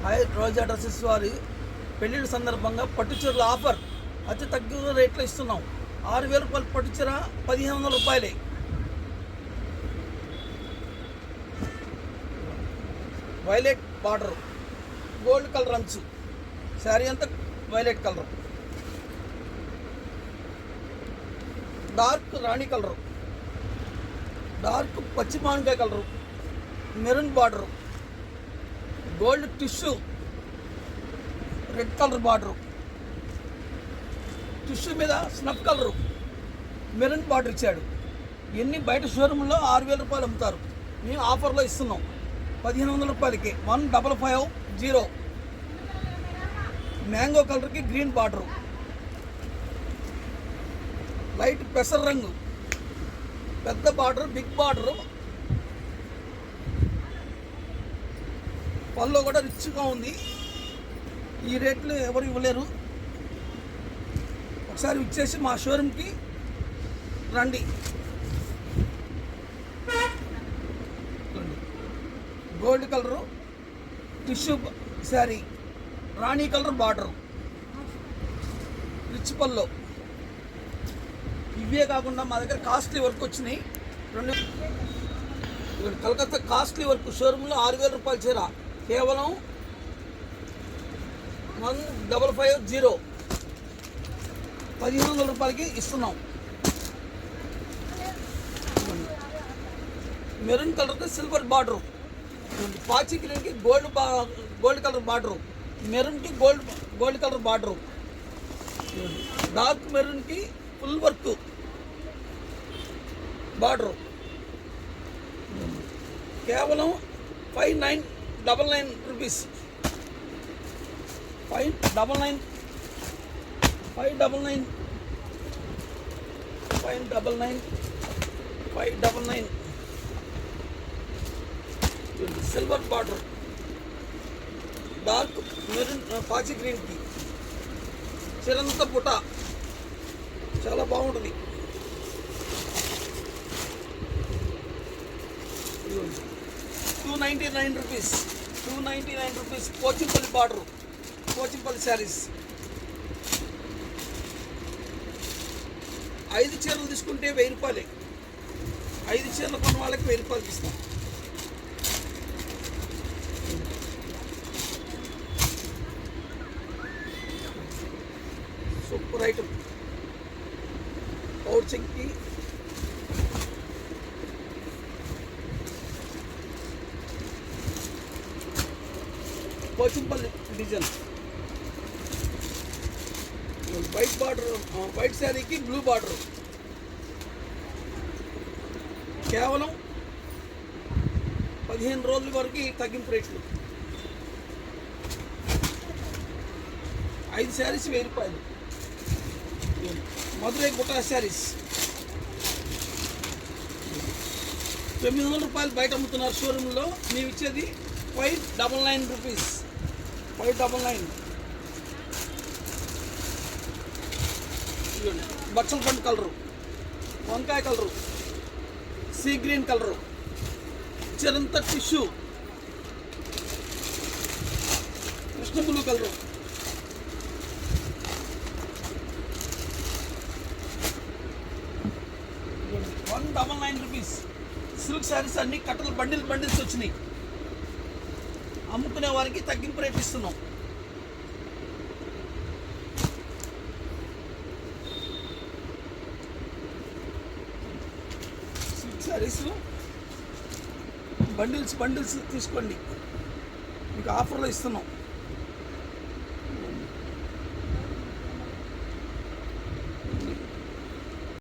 Hi రోజా dresses వారి పెళ్ళిళ్ళ సందర్భంగా పట్టుచీరల ఆఫర్ అతి తక్కువ రేట్లో ఇస్తున్నాం. 6,000 రూపాయలు పట్టుచీర 1,500 రూపాయలే. వైలెట్ బార్డర్, గోల్డ్ కలర్ అంచు, శారీ అంతా వైలెట్ కలర్, డార్క్ రాణి కలరు, డార్క్ పచ్చి మామిడికాయ colour, maroon border, gold tissue, red colour border, tissue మీద స్నఫ్ కలరు, మెరూన్ బార్డర్ ఇచ్చాడు. ఇవన్నీ బయట షోరూంలో 6,000 రూపాయలు అమ్ముతారు. మేము ఆఫర్లో ఇస్తున్నాం 1,500 రూపాయలకి. 1550. మ్యాంగో కలర్కి గ్రీన్ బార్డరు, లైట్ పెసర రంగు, పెద్ద బార్డర్, బిగ్ బార్డరు, పళ్ళు కూడా రిచ్గా ఉంది. ఈ రేట్లు ఎవరు ఇవ్వలేరు. ఒకసారి ఇచ్చేసి మా షోరూమ్కి రండి. గోల్డ్ కలరు టిష్యూ శారీ, రాణి కలర్ బార్డరు, రిచ్ పళ్ళు. ఇవే కాకుండా మా దగ్గర కాస్ట్లీ వర్క్ వచ్చినాయి. కలకత్తా కాస్ట్లీ వర్క్ షోరూంలో 6,000 రూపాయల చీర కేవలం 1550, 1,500 రూపాయలకి ఇస్తున్నాం. మెరూన్ కలర్కి సిల్వర్ బార్డరు, పాచి గ్రీన్కి గోల్డ్ కలర్ బార్డరు, మెరూన్కి గోల్డ్ కలర్ బార్డరు, డార్క్ మెరూన్కి ఫుల్ వర్క్ బార్డరు. కేవలం 5,999 rupees. 599 silver border, dark maroon పాచి గ్రీన్కి చిరంత పుట చాలా బాగుంటుంది. 299 rupees. 299 rupees. Pochampally border, Pochampally saris. 5 చీరలు తీసుకుంటే 1,000 రూపాయలే. 5 చీరలు కొన్న వాళ్ళకి 1,000 రూపాయలకి ఇస్తాం. Super item. పౌచింగ్కి Pochampally design, white border, white శారీకి బ్లూ బార్డర్. కేవలం 15 రోజుల వరకు తగ్గింపు రేట్లు. 5 శారీస్ 1,000 రూపాయలు. మధురై బుటా శారీస్ 900 రూపాయలు బయట అమ్ముతున్నారు షోరూంలో. మేము ఇచ్చేది 599 రూపీస్. 599. బచ్చల పండు కలరు, వంకాయ కలరు, సీ గ్రీన్ కలరు, చిరంత tissue, Krishna blue colour, 199 rupees. Silk saris అన్ని కట్టలు బండిల్స్ వచ్చినాయి. అమ్ముకునే వారికి తగ్గింపు రేట్ ఇస్తున్నాం. సిల్క్ శారీస్ బండిల్స్ తీసుకోండి, మీకు ఆఫర్లో ఇస్తున్నాం.